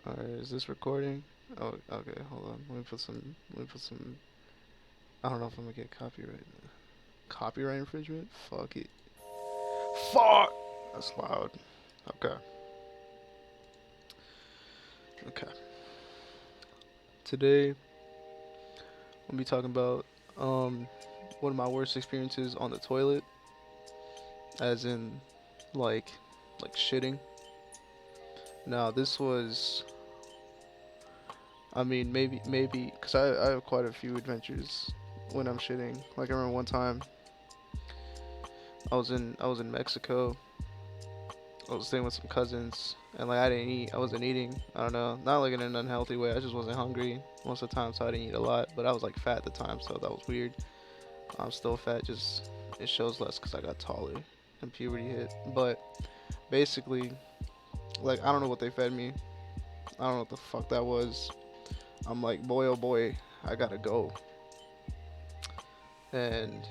Alright, is this recording? Oh, okay, hold on. Let me put some. I don't know if I'm gonna get copyright. Copyright infringement? Fuck it. Fuck! That's loud. Okay, okay. Today, we'll be talking about, um, one of my worst experiences on the toilet, as in, like, like shitting. Now, this was, I mean, cause I have quite a few adventures when I'm shitting. Like, I remember one time, I was in Mexico. I was staying with some cousins, and like I didn't eat. I wasn't eating. I don't know, not like in an unhealthy way. I just wasn't hungry most of the time, so I didn't eat a lot. But I was like fat at the time, so that was weird. I'm still fat, just it shows less because I got taller and puberty hit. But basically, like I don't know what they fed me. I don't know what the fuck that was. I'm like, boy, oh boy, I gotta go. And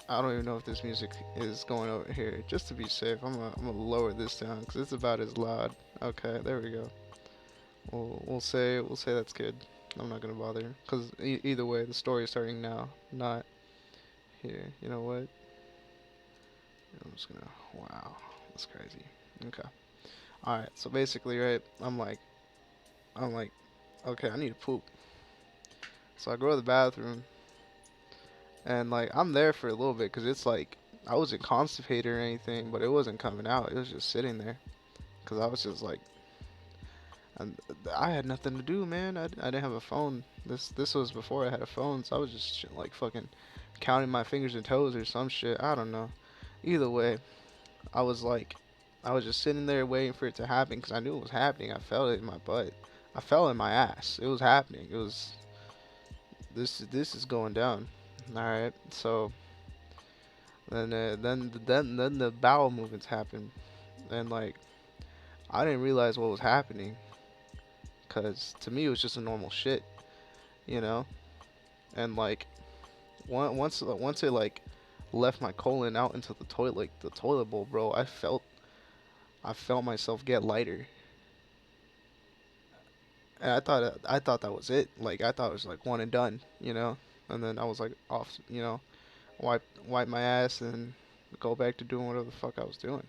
I don't even know if this music is going over here. Just to be safe, I'm gonna lower this down because it's about as loud. Okay, there we go. We'll say that's good. I'm not gonna bother because either way, the story is starting now, not here. You know what? I'm just gonna. Wow, that's crazy. Okay. All right. So basically, right, I'm like, okay, I need to poop. So I go to the bathroom and like I'm there for a little bit because it's like I wasn't constipated or anything, but it wasn't coming out. It was just sitting there because I was just like, and I had nothing to do, man. I didn't have a phone. This was before I had a phone, so I was just like fucking counting my fingers and toes or some shit. I don't know. Either way, I was like, I was just sitting there waiting for it to happen because I knew it was happening. I felt it in my butt. I felt it in my ass. It was happening. It was this is going down. All right. So then the bowel movements happened, and like I didn't realize what was happening because to me it was just a normal shit, you know. And like once it like left my colon out into the toilet, like the toilet bowl, bro, I felt myself get lighter, and I thought that was it. Like I thought it was like one and done, you know. And then I was like off, you know, wipe my ass and go back to doing whatever the fuck I was doing.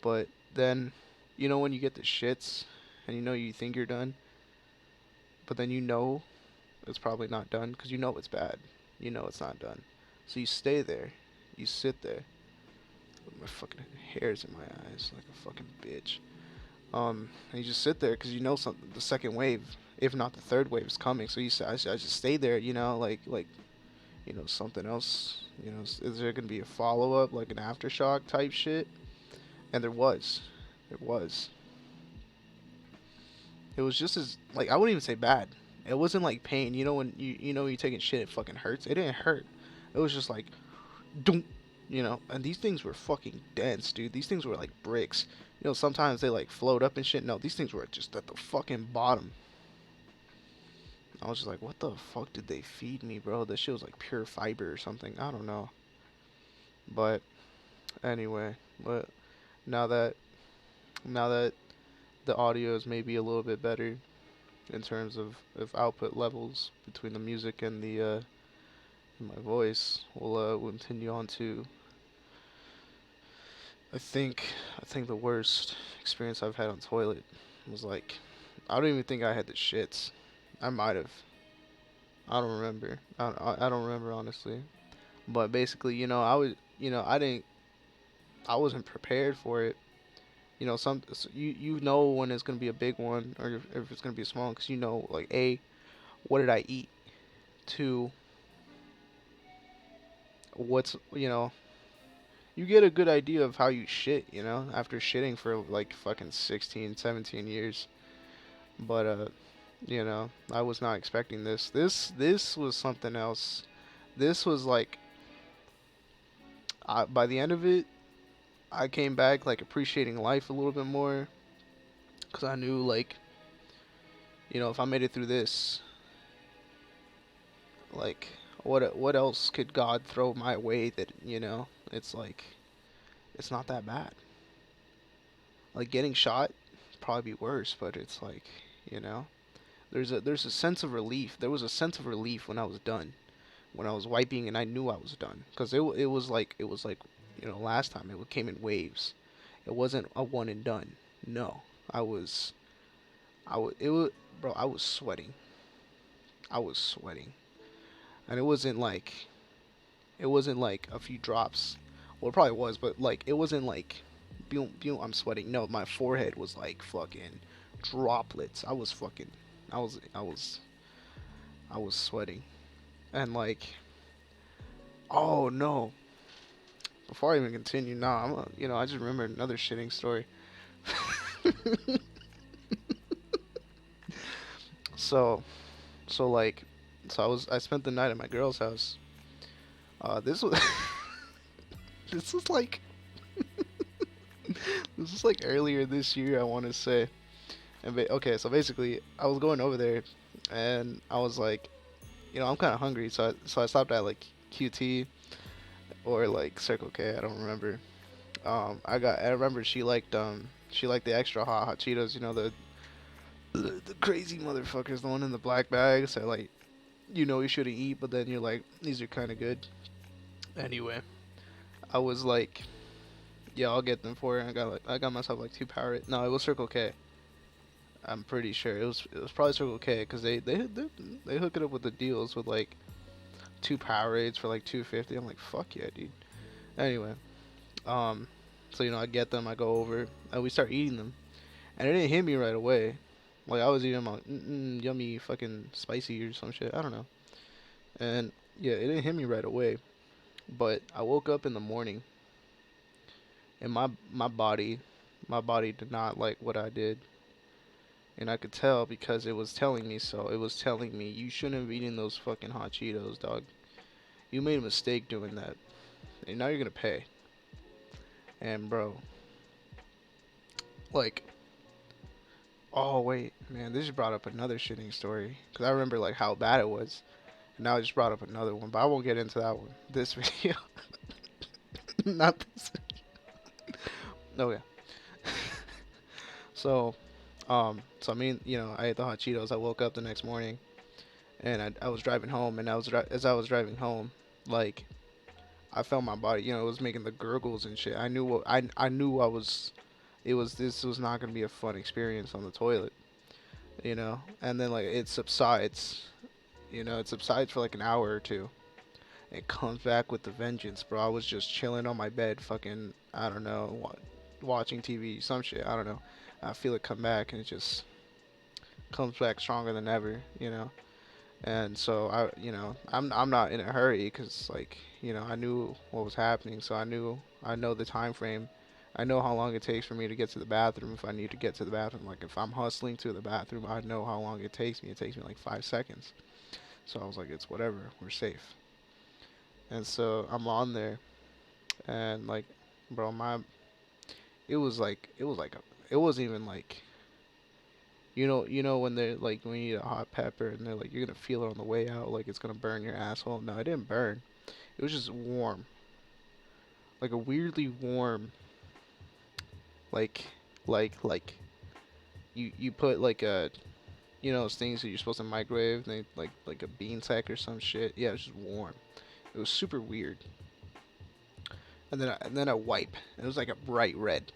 But then, you know, when you get the shits and you know you think you're done, but then you know it's probably not done because you know it's bad. You know it's not done. So you stay there. You sit there. My fucking hair's in my eyes like a fucking bitch. And you just sit there because you know something. The second wave, if not the third wave, is coming. So I just stay there. You know, like you know something else. You know, is there gonna be a follow up, like an aftershock type shit? And there was. There was. It was just as like I wouldn't even say bad. It wasn't like pain. You know when you know when you're taking shit, it fucking hurts. It didn't hurt. It was just like, doom, you know. And these things were fucking dense, dude. These things were like bricks. You know, sometimes they like float up and shit. No, these things were just at the fucking bottom. I was just like, what the fuck did they feed me, bro? This shit was like pure fiber or something. I don't know. But anyway, but now that now that the audio is maybe a little bit better in terms of output levels between the music and the my voice. We'll continue on to I think the worst experience I've had on toilet was like I don't even think I had the shits. I might have. I don't remember. I don't remember honestly. But basically, you know, I wasn't prepared for it. You know, you know when it's gonna be a big one or if it's gonna be a small one because you know like a what did I eat? Two, what's you know you get a good idea of how you shit, you know, after shitting for like fucking 16, 17 years. But you know, I was not expecting this. This was something else. This was like by the end of it, I came back like appreciating life a little bit more cuz I knew like, you know, if I made it through this, like what else could God throw my way that, you know, it's like it's not that bad. Like getting shot probably be worse, but it's like, you know, there's a sense of relief. There was a sense of relief when I was done, when I was wiping, and I knew I was done, because it was like last time it came in waves. It wasn't a one and done. No, I was I was it was bro. I was sweating. I was sweating, and it wasn't like a few drops. Well, it probably was, but like it wasn't like, boom, boom, I'm sweating. No, my forehead was like fucking droplets. I was sweating, and like, oh no. Before I even continue, nah, I just remembered another shitting story. So, so like, I spent the night at my girl's house. This was this was like this was like earlier this year, I want to say. And okay, so basically, I was going over there, and I was like, I'm kind of hungry, so I stopped at like QT or like Circle K. I don't remember. I remember she liked the extra hot Cheetos. The crazy motherfuckers, the one in the black bags. So like, you shouldn't eat, but then you're like, these are kind of good. Anyway, I was like, yeah, I'll get them for her. I got myself like two Powerade. No, it was Circle K. I'm pretty sure it was probably Circle K, because they hook it up with the deals with like two Powerades for like 250. I'm like, fuck yeah, dude. Anyway, um, so I get them, I go over, and we start eating them, and it didn't hit me right away. Like I was eating them like, yummy, fucking spicy or some shit. I don't know. And yeah, it didn't hit me right away. But I woke up in the morning, and my body did not like what I did, and I could tell because it was telling me so. It was telling me, you shouldn't have eaten those fucking hot Cheetos, dog. You made a mistake doing that, and now you're gonna pay. And bro, like, oh wait, man, this just brought up another shitting story, because I remember like how bad it was. And now I just brought up another one, but I won't get into that one this video. Not this. Oh yeah. So I mean, I ate the hot Cheetos. I woke up the next morning, and I was driving home, and as I was driving home, like, I felt my body, it was making the gurgles and shit. I knew this was not gonna be a fun experience on the toilet, and then like it subsides for like an hour or two. It comes back with the vengeance, bro. I was just chilling on my bed, fucking, I don't know, watching TV, some shit, I don't know. I feel it come back, and it just comes back stronger than ever, And so I'm not in a hurry, because like, I knew what was happening, so I know the time frame. I know how long it takes for me to get to the bathroom if I need to get to the bathroom. Like if I'm hustling to the bathroom, I know how long it takes me. It takes me like 5 seconds. So I was like, it's whatever, we're safe. And so I'm on there, and like, bro, it wasn't even like, when they're like, when you eat a hot pepper and they're like, you're gonna feel it on the way out, like it's gonna burn your asshole. No, it didn't burn. It was just warm, like a weirdly warm, like, like you put like those things that you're supposed to microwave, and they like a bean sack or some shit. Yeah, it was just warm. It was super weird. And then a wipe. It was like a bright red.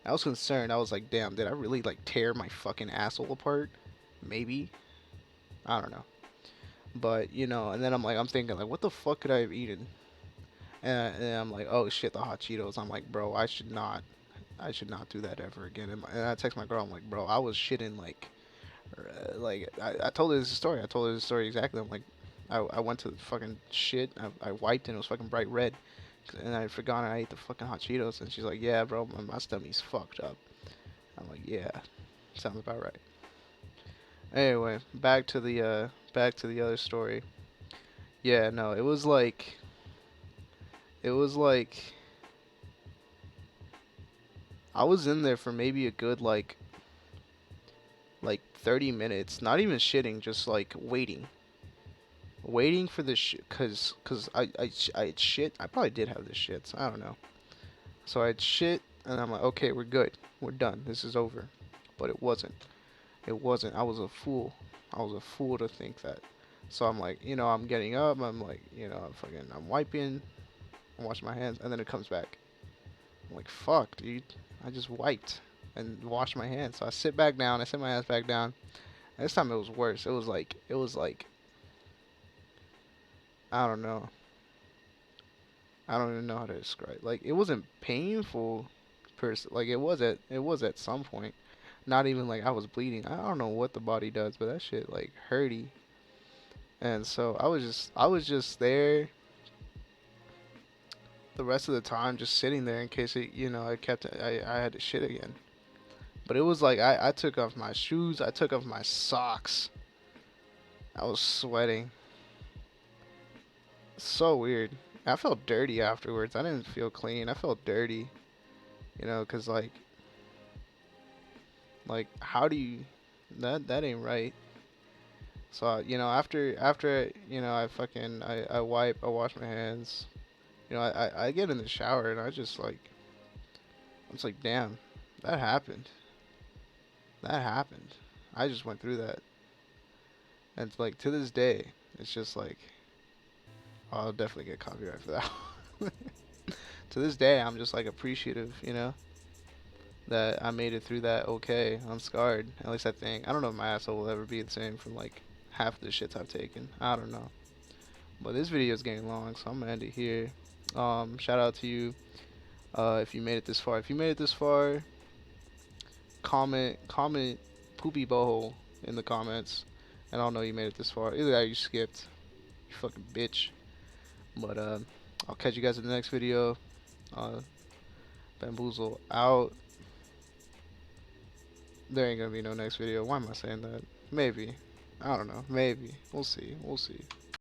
I was concerned. I was like, damn, did I really like tear my fucking asshole apart? Maybe. I don't know. But and then I'm thinking like, what the fuck could I have eaten? And I'm like, oh shit, the hot Cheetos. I'm like, bro, I should not do that ever again. And I text my girl. I'm like, bro, I was shitting like I told her this story. I told her this story exactly. I'm like, I went to the fucking shit. I wiped, and it was fucking bright red. And I forgot I ate the fucking hot Cheetos. And she's like, yeah, bro, my stomach's fucked up. I'm like, yeah, sounds about right. Anyway, back to the other story. Yeah, no, it was like I was in there for maybe a good like 30 minutes, not even shitting, just like waiting for the shit, cause I shit. I probably did have the shits. I don't know. So I'd shit, and I'm like, okay, we're good, we're done, this is over. but it wasn't. It wasn't. I was a fool. I was a fool to think that. So I'm like, I'm getting up. I'm like, I'm wiping. I'm washing my hands, and then it comes back. I'm like, fuck, dude. I just wiped and washed my hands. So I sit back down. I sit my hands back down. And this time it was worse. It was like, I don't know. I don't even know how to describe. Like, it wasn't painful, like it was at some point. Not even like I was bleeding. I don't know what the body does, but that shit like hurty. And so I was just there the rest of the time, just sitting there in case I had to shit again. But it was like I took off my shoes, I took off my socks. I was sweating. So weird. I felt dirty afterwards. I didn't feel clean. I felt dirty. 'Cause like how do you that ain't right. So after I wipe, I wash my hands. I get in the shower and I'm just like, damn, that happened. That happened. I just went through that. And it's like to this day, it's just like, I'll definitely get copyright for that. To this day, I'm just like appreciative, that I made it through that okay, unscarred. At least I think. I don't know if my asshole will ever be the same from like half the shits I've taken. I don't know. But this video is getting long, so I'm gonna end it here. Shout out to you, if you made it this far. If you made it this far, comment poopy boho in the comments, and I'll know you made it this far. Either that or you skipped. You fucking bitch. But I'll catch you guys in the next video. Uh, Bamboozle out. There ain't gonna be no next video. Why am I saying that? Maybe. I don't know. Maybe. We'll see. We'll see.